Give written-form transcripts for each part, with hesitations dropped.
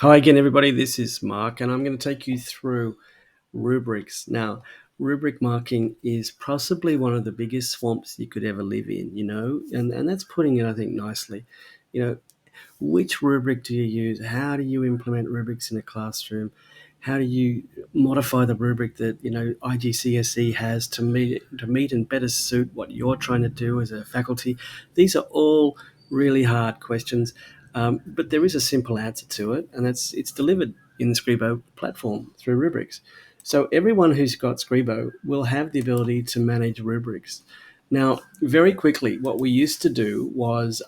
Hi again, everybody. This is Mark, and I'm going to take you through rubrics. Now, rubric marking is possibly one of the biggest swamps you could ever live in, and that's putting it, I think, nicely. You know, which rubric do you use? How do you implement rubrics in a classroom? How do you modify the rubric that IGCSE has to meet and better suit what you're trying to do as a faculty? These are all really hard questions, but there is a simple answer to it, and it's delivered in the Scribo platform through rubrics. So everyone who's got Scribo will have the ability to manage rubrics. Now, very quickly, what we used to do was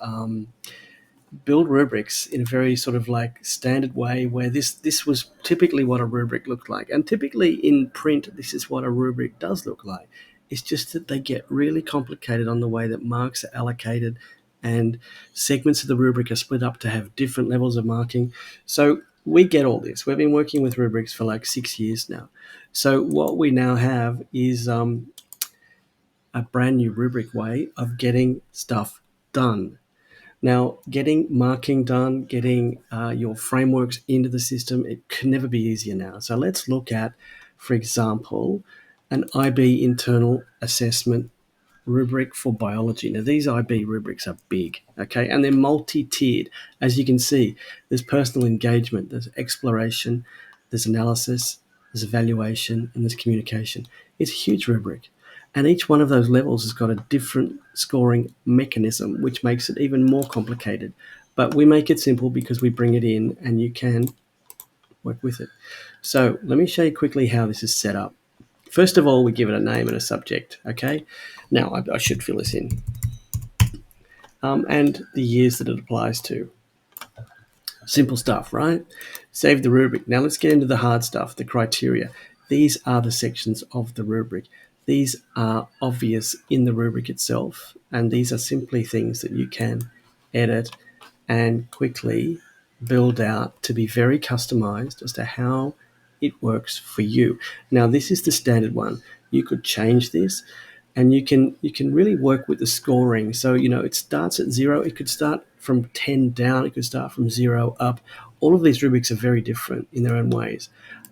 build rubrics in a very sort of like standard way where this was typically what a rubric looked like, and typically in print this is what a rubric does look like. It's just that they get really complicated on the way that marks are allocated, and segments of the rubric are split up to have different levels of marking. So we get all this. We've been working with rubrics for like 6 years now. So what we now have is a brand new rubric way of getting stuff done. Now, getting marking done, getting your frameworks into the system, it can never be easier now. So let's look at, for example, an IB internal assessment rubric for biology. Now, these IB rubrics are big, okay, and they're multi-tiered. As you can see, there's personal engagement, there's exploration, there's analysis, there's evaluation, and there's communication. It's a huge rubric. And each one of those levels has got a different scoring mechanism, which makes it even more complicated. But we make it simple because we bring it in and you can work with it. So let me show you quickly how this is set up. First of all, we give it a name and a subject, okay? Now, I should fill this in. And the years that it applies to. Simple stuff, right? Save the rubric. Now let's get into the hard stuff, the criteria. These are the sections of the rubric. These are obvious in the rubric itself, and these are simply things that you can edit and quickly build out to be very customized as to how it works for you. Now, this is the standard one. You could change this, and you can really work with the scoring. So it starts at 0. It could start from 10 down. It could start from 0 up. All of these rubrics are very different in their own ways.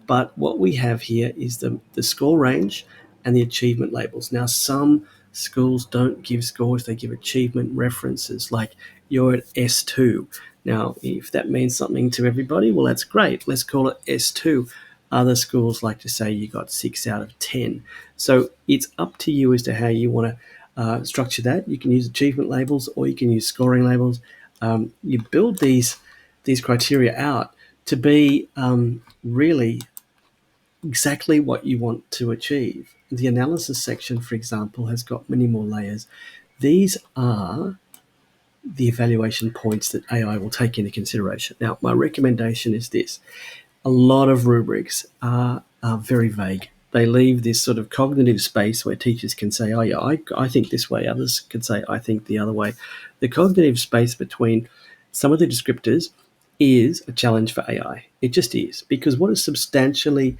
But what we have here is the score range and the achievement labels. Now, some schools don't give scores, they give achievement references, like you're at S2. Now, if that means something to everybody, well, that's great. Let's call it S2. Other schools like to say you got 6 out of 10. So it's up to you as to how you want to structure that. You can use achievement labels or you can use scoring labels. You build these criteria out to be really exactly what you want to achieve. The analysis section, for example, has got many more layers. These are the evaluation points that AI will take into consideration. Now, my recommendation is this. A lot of rubrics are very vague. They leave this sort of cognitive space where teachers can say, oh, yeah, I think this way. Others can say, I think the other way. The cognitive space between some of the descriptors is a challenge for AI. It just is. Because what is substantially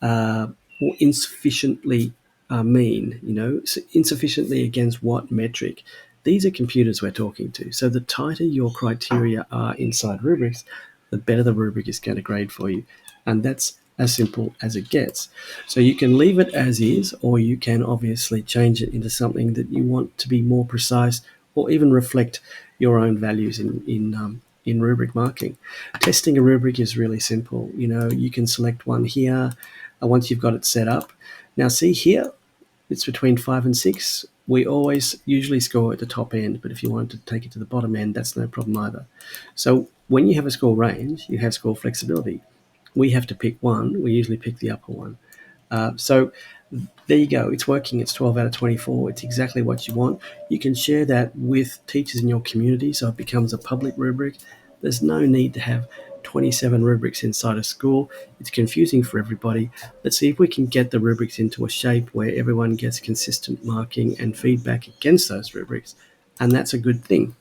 or insufficiently mean, insufficiently against what metric? These are computers we're talking to. So the tighter your criteria are inside rubrics, the better the rubric is going to grade for you. And that's as simple as it gets. So you can leave it as is, or you can obviously change it into something that you want to be more precise, or even reflect your own values in rubric marking. Testing a rubric is really simple. You can select one here once you've got it set up. Now, see here, it's between 5 and 6. We always usually score at the top end, but if you wanted to take it to the bottom end, that's no problem either. So when you have a score range, you have score flexibility. We have to pick one. We usually pick the upper one. So there you go. It's working. It's 12 out of 24. It's exactly what you want. You can share that with teachers in your community, so it becomes a public rubric. There's no need to have 27 rubrics inside a school. It's confusing for everybody. Let's see if we can get the rubrics into a shape where everyone gets consistent marking and feedback against those rubrics, and that's a good thing.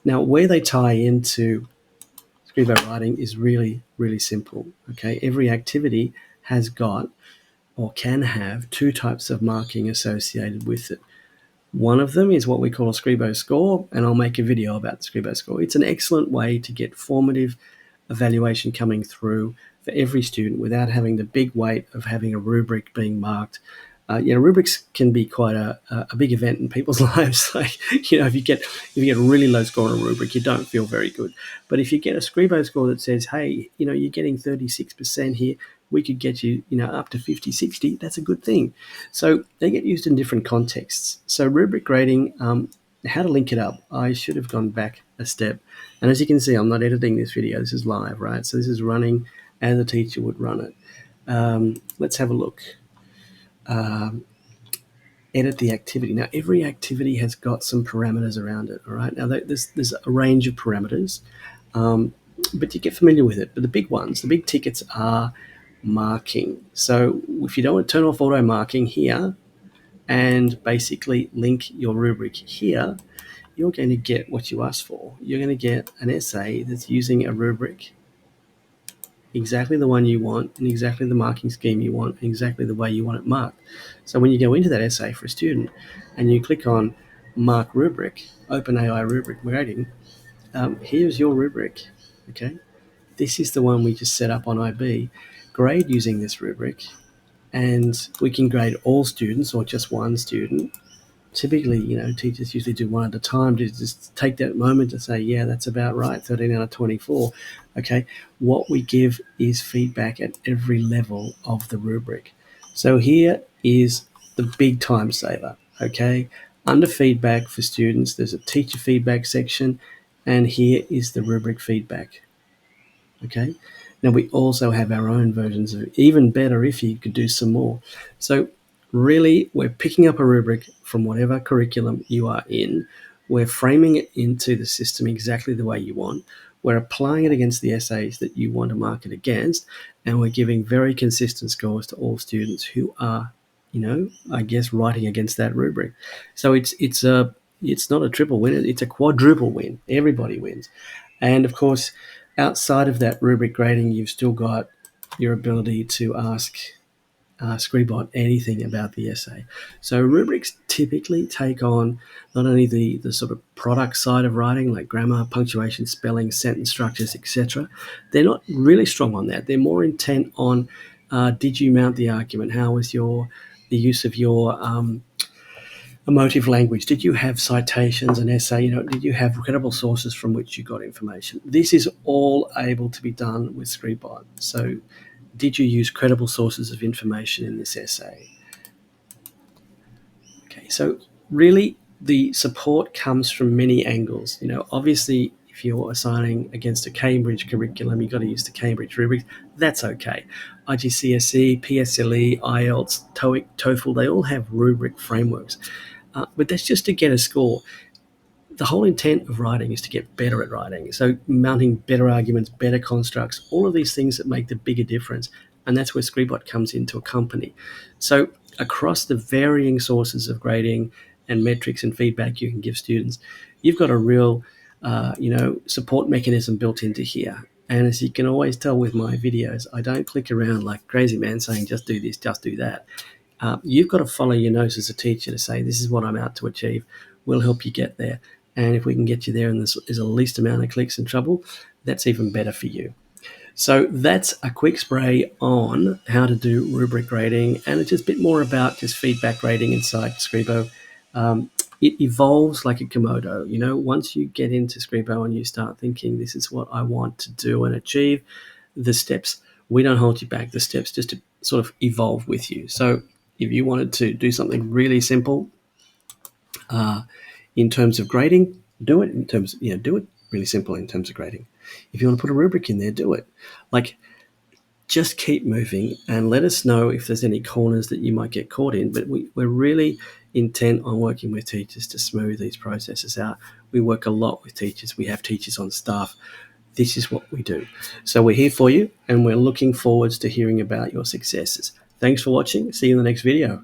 Now, where they tie into Scribo writing is really, really simple. Okay, every activity has got or can have two types of marking associated with it. One of them is what we call a Scribo score, and I'll make a video about the Scribo score. It's an excellent way to get formative evaluation coming through for every student without having the big weight of having a rubric being marked. Rubrics can be quite a big event in people's lives. Like, if you get a really low score on a rubric, you don't feel very good. But if you get a Scribo score that says, hey, you're getting 36% here, we could get you, up to 50, 60, that's a good thing. So they get used in different contexts. So rubric grading, how to link it up, I should have gone back a step. And as you can see, I'm not editing this video. This is live, right? So this is running as a teacher would run it. Let's have a look. Edit the activity. Now, every activity has got some parameters around it, all right? Now, there's a range of parameters, but you get familiar with it. But the big ones, the big tickets are marking. So if you don't want to turn off auto marking here and basically link your rubric here, you're going to get what you asked for. You're going to get an essay that's using a rubric, exactly the one you want, and exactly the marking scheme you want, and exactly the way you want it marked. So when you go into that essay for a student and you click on Mark Rubric, OpenAI Rubric Grading, here's your rubric, okay? This is the one we just set up on IB. Grade using this rubric, and we can grade all students or just one student. Typically, teachers usually do one at a time to just take that moment to say, yeah, that's about right, 13 out of 24. Okay, what we give is feedback at every level of the rubric. So here is the big time saver, okay? Under feedback for students, there's a teacher feedback section, and here is the rubric feedback, okay? Now, we also have our own versions of it, even better if you could do some more. So really, we're picking up a rubric from whatever curriculum you are in. We're framing it into the system exactly the way you want. We're applying it against the essays that you want to mark it against, and we're giving very consistent scores to all students who are, writing against that rubric. So it's not a triple win; it's a quadruple win. Everybody wins, and of course, outside of that rubric grading, you've still got your ability to ask Scribo anything about the essay. So rubrics typically take on not only the sort of product side of writing, like grammar, punctuation, spelling, sentence structures, etc. They're not really strong on that. They're more intent on did you mount the argument? How was the use of your emotive language? Did you have citations, an essay? Did you have credible sources from which you got information? This is all able to be done with Scribo. So did you use credible sources of information in this essay? Okay, so really the support comes from many angles. Obviously, if you're assigning against a Cambridge curriculum, you've got to use the Cambridge rubric. That's okay. IGCSE, PSLE, IELTS, TOEIC, TOEFL, they all have rubric frameworks. But that's just to get a score. The whole intent of writing is to get better at writing. So mounting better arguments, better constructs, all of these things that make the bigger difference. And that's where Scribo comes into a company. So across the varying sources of grading and metrics and feedback you can give students, you've got a real, support mechanism built into here. And as you can always tell with my videos, I don't click around like crazy man saying, just do this, just do that. You've got to follow your nose as a teacher to say, this is what I'm out to achieve. We'll help you get there. And if we can get you there and there's the least amount of clicks and trouble, that's even better for you. So that's a quick spray on how to do rubric grading. And it's just a bit more about just feedback grading inside Scribo. It evolves like a Komodo. Once you get into Scribo and you start thinking, this is what I want to do and achieve, the steps, we don't hold you back. The steps just to sort of evolve with you. So if you wanted to do something really simple, in terms of grading, do it. Do it really simple in terms of grading. If you want to put a rubric in there, do it. Just keep moving and let us know if there's any corners that you might get caught in. But we're really intent on working with teachers to smooth these processes out. We work a lot with teachers. We have teachers on staff. This is what we do. So we're here for you, and we're looking forward to hearing about your successes. Thanks for watching. See you in the next video.